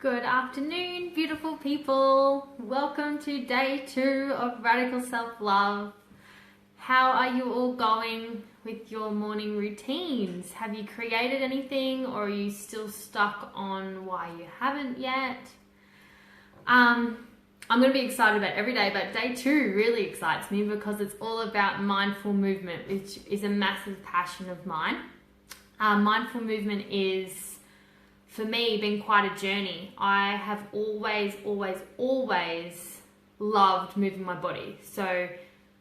Good afternoon, beautiful people. Welcome to day 2 of Radical Self-Love. How are you all going with your morning routines? Have you created anything, or are you still stuck on why you haven't yet? I'm going to be excited about every day, but day 2 really excites me because it's all about mindful movement, which is a massive passion of mine. Mindful movement is, for me, been quite a journey. I have always loved moving my body. So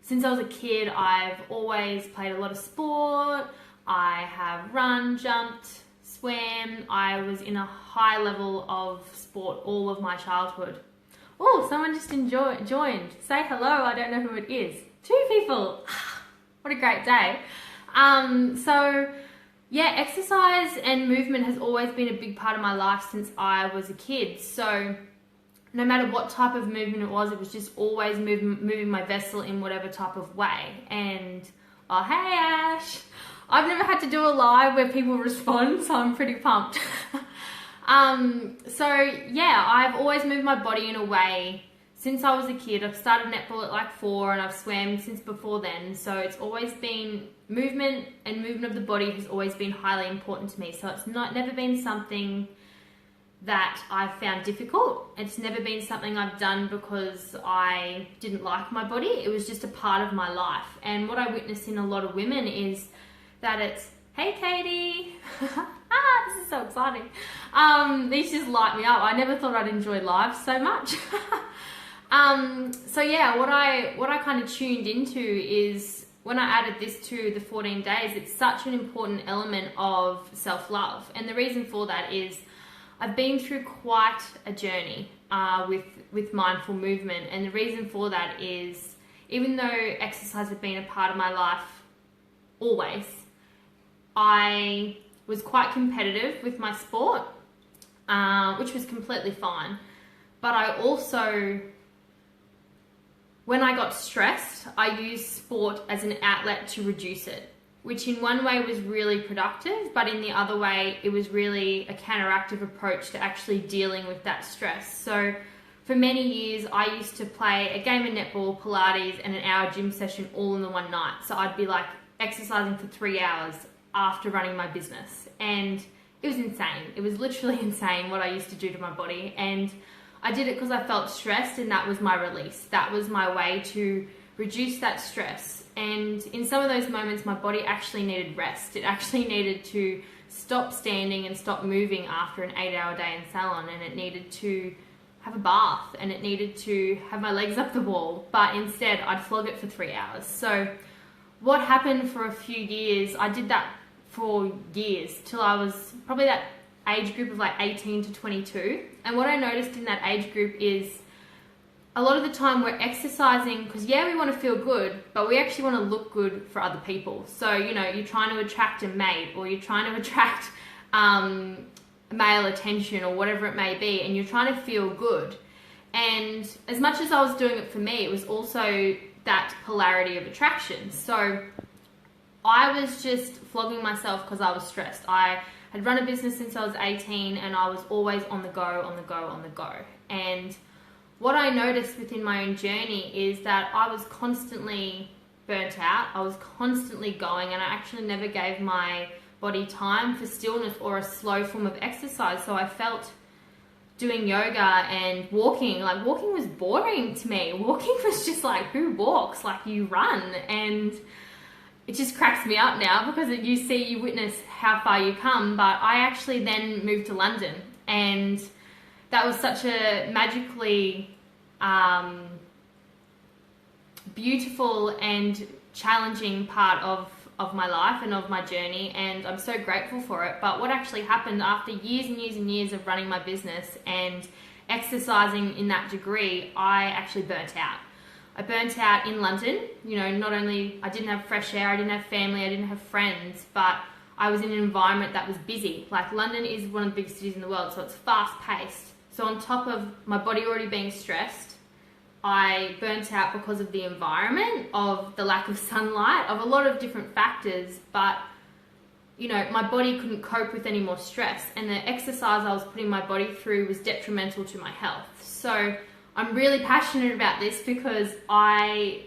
since I was a kid, I've always played a lot of sport. I have run, jumped, swam. I was in a high level of sport all of my childhood. Oh, someone just joined. Say hello. I don't know who it is. 2 people. What a great day. Yeah, exercise and movement has always been a big part of my life since I was a kid. So no matter what type of movement it was just always moving my vessel in whatever type of way. And, oh, hey Ash. I've never had to do a live where people respond, so I'm pretty pumped. Yeah, I've always moved my body in a way since I was a kid. I've started netball at like 4 and I've swam since before then. So it's always been movement of the body has always been highly important to me. So it's never been something that I've found difficult. It's never been something I've done because I didn't like my body. It was just a part of my life. And what I witness in a lot of women is that it's, hey Katie, this is so exciting. These just light me up. I never thought I'd enjoy live so much. What I kind of tuned into is when I added this to the 14 days, it's such an important element of self-love. And the reason for that is I've been through quite a journey with mindful movement. And the reason for that is, even though exercise had been a part of my life always, I was quite competitive with my sport, which was completely fine. But I also, when I got stressed, I used sport as an outlet to reduce it, which in one way was really productive, but in the other way, it was really a counteractive approach to actually dealing with that stress. So for many years, I used to play a game of netball, Pilates, and an hour gym session all in the one night. So I'd be like exercising for 3 hours after running my business. And it was insane. It was literally insane what I used to do to my body. And I did it because I felt stressed, and that was my release. That was my way to reduce that stress. And in some of those moments, my body actually needed rest. It actually needed to stop standing and stop moving after an 8-hour day in salon, and it needed to have a bath, and it needed to have my legs up the wall. But instead, I'd flog it for 3 hours. So what happened for a few years, I did that for years till I was probably that age group of like 18 to 22. And what I noticed in that age group is a lot of the time we're exercising because, yeah, we want to feel good, but we actually want to look good for other people. So, you're trying to attract a mate, or you're trying to attract male attention, or whatever it may be, and you're trying to feel good. And as much as I was doing it for me, it was also that polarity of attraction. So I was just flogging myself because I was stressed. I had run a business since I was 18, and I was always on the go. And what I noticed within my own journey is that I was constantly burnt out. I was constantly going, and I actually never gave my body time for stillness or a slow form of exercise. So I felt doing yoga and walking was boring to me. Walking was just like, who walks? Like, you run. And it just cracks me up now because you witness how far you come. But I actually then moved to London, and that was such a magically beautiful and challenging part of my life and of my journey, and I'm so grateful for it. But what actually happened after years and years and years of running my business and exercising in that degree, I actually burnt out. I burnt out in London. Not only I didn't have fresh air, I didn't have family, I didn't have friends, but I was in an environment that was busy. Like, London is one of the biggest cities in the world, so it's fast paced. So on top of my body already being stressed, I burnt out because of the environment, of the lack of sunlight, of a lot of different factors. But my body couldn't cope with any more stress, and the exercise I was putting my body through was detrimental to my health. So I'm really passionate about this because I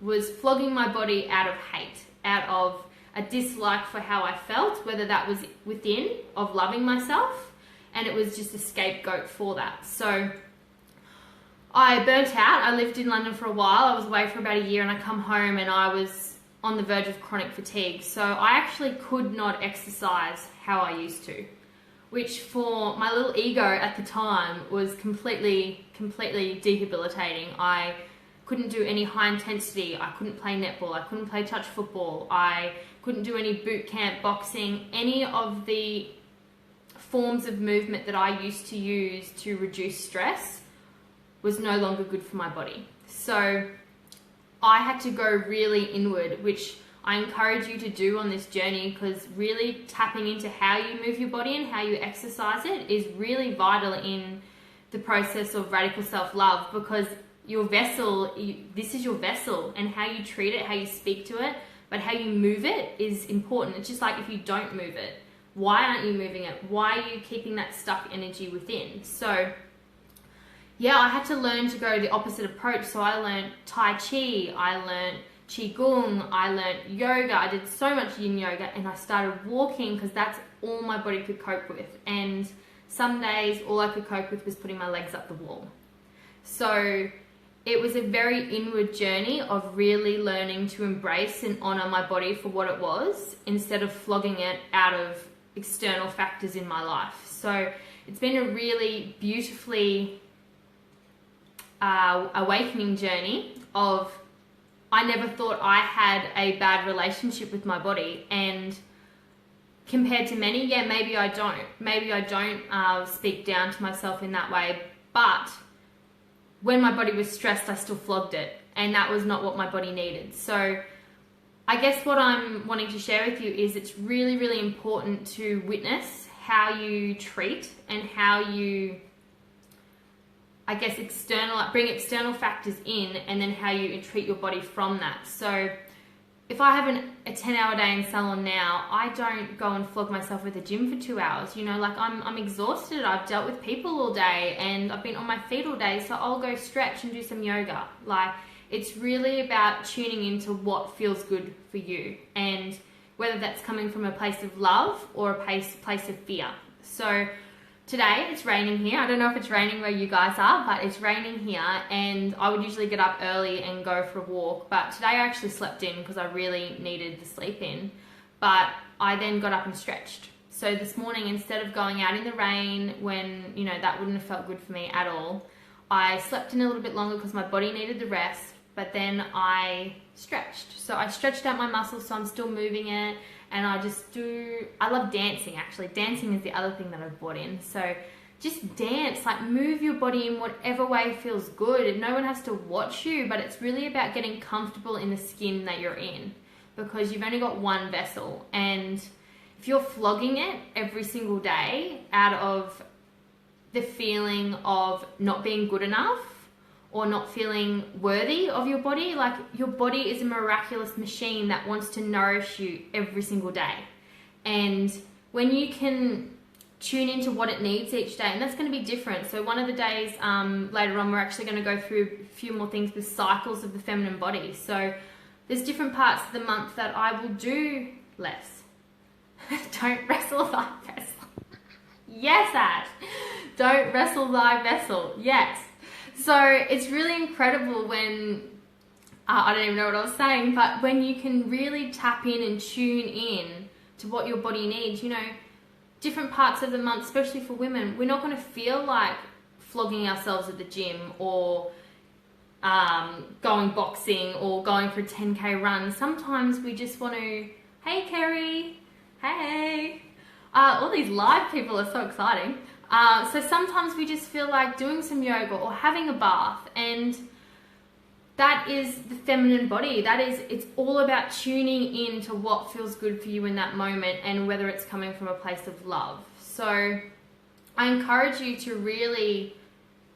was flogging my body out of hate, out of a dislike for how I felt, whether that was within of loving myself, and it was just a scapegoat for that. So I burnt out. I lived in London for a while. I was away for about a year, and I come home and I was on the verge of chronic fatigue. So I actually could not exercise how I used to, which for my little ego at the time was completely debilitating. I couldn't do any high intensity. I couldn't play netball. I couldn't play touch football. I couldn't do any boot camp, boxing, any of the forms of movement that I used to use to reduce stress was no longer good for my body. So I had to go really inward, which I encourage you to do on this journey, because really tapping into how you move your body and how you exercise it is really vital in the process of radical self-love, because your vessel, this is your vessel, and how you treat it, how you speak to it, but how you move it is important. It's just like if you don't move it, why aren't you moving it? Why are you keeping that stuck energy within? So yeah, I had to learn to go the opposite approach. So I learned Tai Chi, I learned Qigong, I learned yoga. I did so much yin yoga, and I started walking because that's all my body could cope with. And some days all I could cope with was putting my legs up the wall. So it was a very inward journey of really learning to embrace and honor my body for what it was, instead of flogging it out of external factors in my life. So it's been a really beautifully awakening journey of, I never thought I had a bad relationship with my body, and compared to many, yeah, maybe I don't speak down to myself in that way, but when my body was stressed, I still flogged it, and that was not what my body needed. So I guess what I'm wanting to share with you is it's really, really important to witness how you treat and how you, I guess, bring external factors in, and then how you treat your body from that. So if I have a 10-hour day in salon now, I don't go and flog myself at the gym for 2 hours. Like I'm exhausted. I've dealt with people all day, and I've been on my feet all day. So I'll go stretch and do some yoga. Like, it's really about tuning into what feels good for you, and whether that's coming from a place of love or a place of fear. So today it's raining here. I don't know if it's raining where you guys are, but it's raining here, and I would usually get up early and go for a walk, but today I actually slept in because I really needed the sleep in. But I then got up and stretched. So this morning, instead of going out in the rain when, that wouldn't have felt good for me at all, I slept in a little bit longer because my body needed the rest, but then I stretched. So I stretched out my muscles, so I'm still moving it. And I love dancing, actually. Dancing is the other thing that I've brought in. So just dance, like move your body in whatever way feels good. No one has to watch you, but it's really about getting comfortable in the skin that you're in, because you've only got one vessel. And if you're flogging it every single day out of the feeling of not being good enough or not feeling worthy of your body, like, your body is a miraculous machine that wants to nourish you every single day. And when you can tune into what it needs each day, and that's going to be different. So one of the days later on, we're actually going to go through a few more things with cycles of the feminine body. So there's different parts of the month that I will do less. Don't wrestle thy vessel. Yes, Ash. Don't wrestle thy vessel. Yes. So it's really incredible when, I don't even know what I was saying, but when you can really tap in and tune in to what your body needs, different parts of the month, especially for women, we're not going to feel like flogging ourselves at the gym or going boxing or going for a 10K run. Sometimes we just want to, hey Carey, hey. All these live people are so exciting. So sometimes we just feel like doing some yoga or having a bath, and that is the feminine body. It's all about tuning in to what feels good for you in that moment, and whether it's coming from a place of love. So I encourage you to really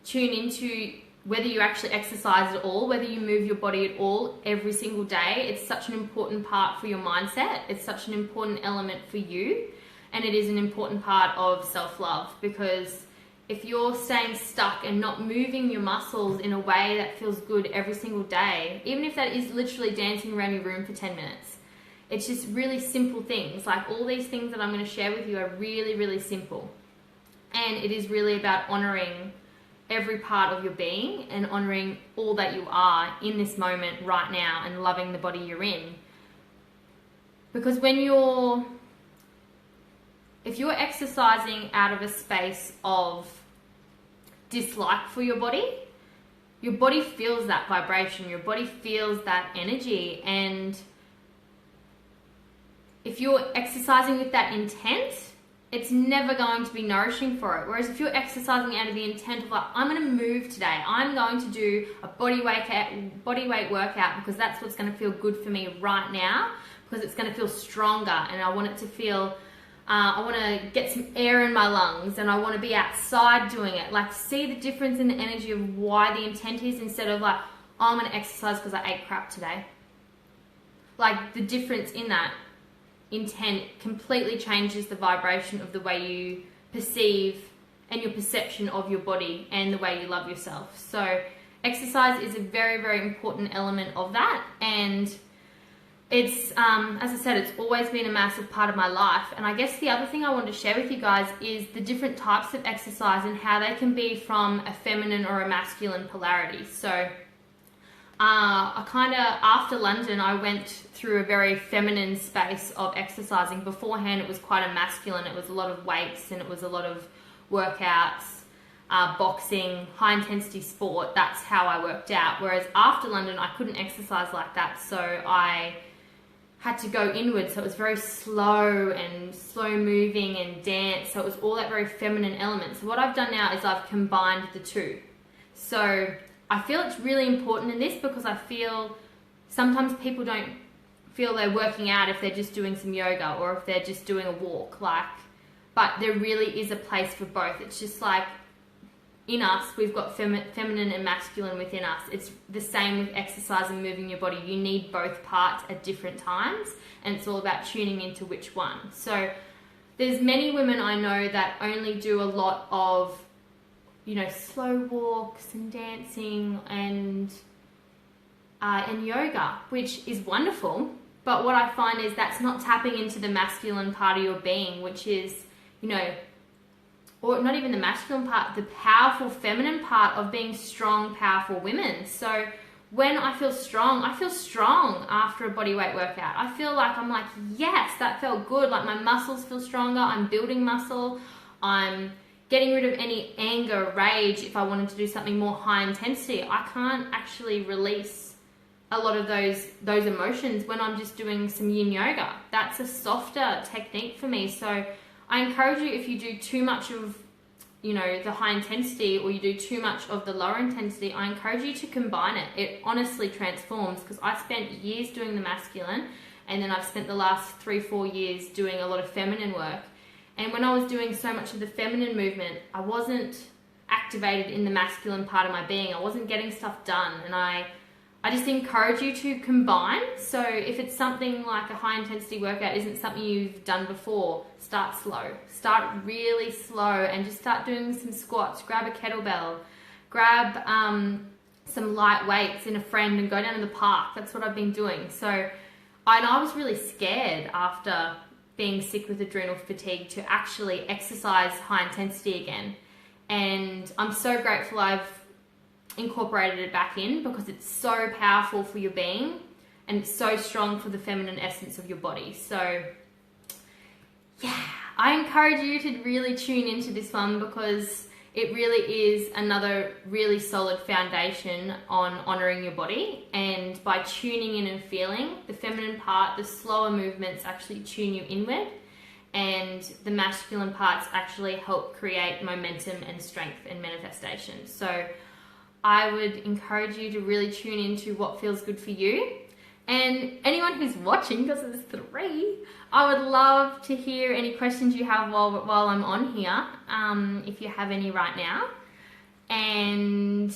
tune into whether you actually exercise at all, whether you move your body at all every single day, it's such an important part for your mindset. It's such an important element for you. And it is an important part of self-love, because if you're staying stuck and not moving your muscles in a way that feels good every single day, even if that is literally dancing around your room for 10 minutes, it's just really simple things. Like all these things that I'm going to share with you are really, really simple. And it is really about honoring every part of your being and honoring all that you are in this moment right now and loving the body you're in. Because if you're exercising out of a space of dislike for your body feels that vibration, your body feels that energy. And if you're exercising with that intent, it's never going to be nourishing for it. Whereas if you're exercising out of the intent of like, I'm going to move today, I'm going to do a body weight workout because that's what's going to feel good for me right now, because it's going to feel stronger and I want it to feel, I want to get some air in my lungs and I want to be outside doing it. Like, see the difference in the energy of why the intent is, instead of like, oh, I'm going to exercise because I ate crap today. Like, the difference in that intent completely changes the vibration of the way you perceive and your perception of your body and the way you love yourself. So exercise is a very, very important element of that. And it's, as I said, it's always been a massive part of my life. And I guess the other thing I wanted to share with you guys is the different types of exercise and how they can be from a feminine or a masculine polarity. So I kind of, after London, I went through a very feminine space of exercising. Beforehand, it was quite a masculine. It was a lot of weights and it was a lot of workouts, boxing, high intensity sport. That's how I worked out. Whereas after London, I couldn't exercise like that. So I had to go inward. So it was very slow moving and dance. So it was all that very feminine element. So what I've done now is I've combined the two. So I feel it's really important in this, because I feel sometimes people don't feel they're working out if they're just doing some yoga or if they're just doing a walk, but there really is a place for both. It's just like in us, we've got feminine and masculine within us. It's the same with exercise and moving your body. You need both parts at different times, and it's all about tuning into which one. So there's many women I know that only do a lot of, slow walks and dancing and yoga, which is wonderful. But what I find is that's not tapping into the masculine part of your being, which is, or not even the masculine part, the powerful feminine part of being strong, powerful women. So when I feel strong after a body weight workout. I'm like, yes, that felt good. Like my muscles feel stronger. I'm building muscle. I'm getting rid of any anger, rage. If I wanted to do something more high intensity, I can't actually release a lot of those emotions when I'm just doing some yin yoga. That's a softer technique for me. So I encourage you, if you do too much of, the high intensity, or you do too much of the lower intensity, I encourage you to combine it. It honestly transforms, because I spent years doing the masculine, and then I've spent the last 3-4 years doing a lot of feminine work. And when I was doing so much of the feminine movement, I wasn't activated in the masculine part of my being. I wasn't getting stuff done. And I just encourage you to combine. So if it's something like a high intensity workout isn't something you've done before, start slow. Start really slow and just start doing some squats. Grab a kettlebell. Grab some light weights in a friend and go down in the park. That's what I've been doing. So I was really scared after being sick with adrenal fatigue to actually exercise high intensity again. And I'm so grateful I've incorporated it back in, because it's so powerful for your being and it's so strong for the feminine essence of your body. So yeah, I encourage you to really tune into this one, because it really is another really solid foundation on honoring your body. And by tuning in and feeling the feminine part, the slower movements actually tune you inward, and the masculine parts actually help create momentum and strength and manifestation. So I would encourage you to really tune into what feels good for you. And anyone who's watching, because there's 3, I would love to hear any questions you have while I'm on here, if you have any right now. And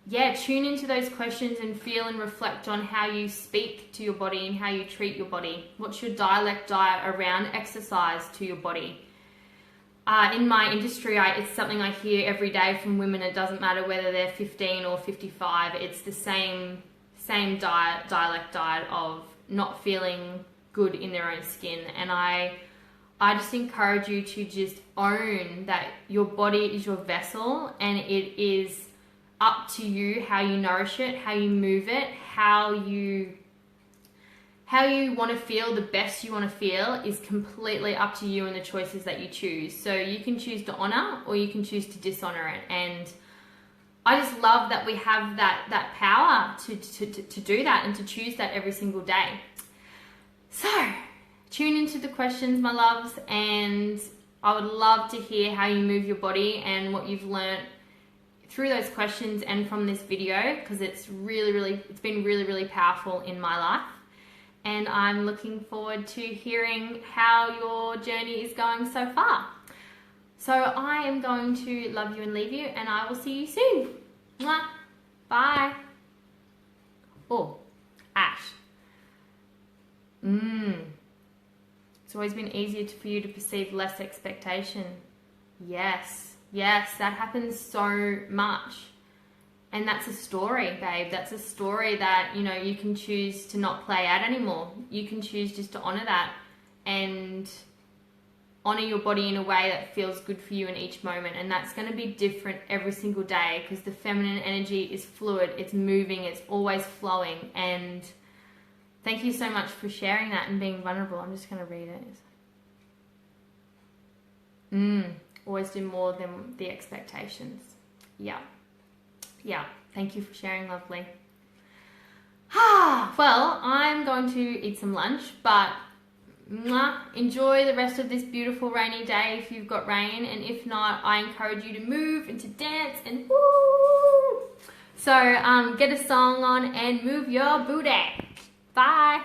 yeah, tune into those questions and feel and reflect on how you speak to your body and how you treat your body. What's your diet around exercise to your body? In my industry, it's something I hear every day from women. It doesn't matter whether they're 15 or 55. It's the same diet of not feeling good in their own skin. And I just encourage you to just own that your body is your vessel, and it is up to you how you nourish it, how you move it, how you want to feel the best you want to feel is completely up to you and the choices that you choose. So you can choose to honor or you can choose to dishonor it. And I just love that we have that power to do that and to choose that every single day. So tune into the questions, my loves, and I would love to hear how you move your body and what you've learnt through those questions and from this video, because it's been really powerful in my life. And I'm looking forward to hearing how your journey is going so far. So I am going to love you and leave you, and I will see you soon. Mwah. Bye. Oh, Ash. It's always been easier for you to perceive less expectation. Yes, that happens so much. And that's a story, babe. That's a story that, you can choose to not play out anymore. You can choose just to honor that and honor your body in a way that feels good for you in each moment. And that's going to be different every single day, because the feminine energy is fluid. It's moving. It's always flowing. And thank you so much for sharing that and being vulnerable. I'm just going to read it. Always do more than the expectations. Yeah, thank you for sharing, lovely. Well, I'm going to eat some lunch, but enjoy the rest of this beautiful rainy day if you've got rain, and if not, I encourage you to move and to dance and woo! So get a song on and move your booty. Bye.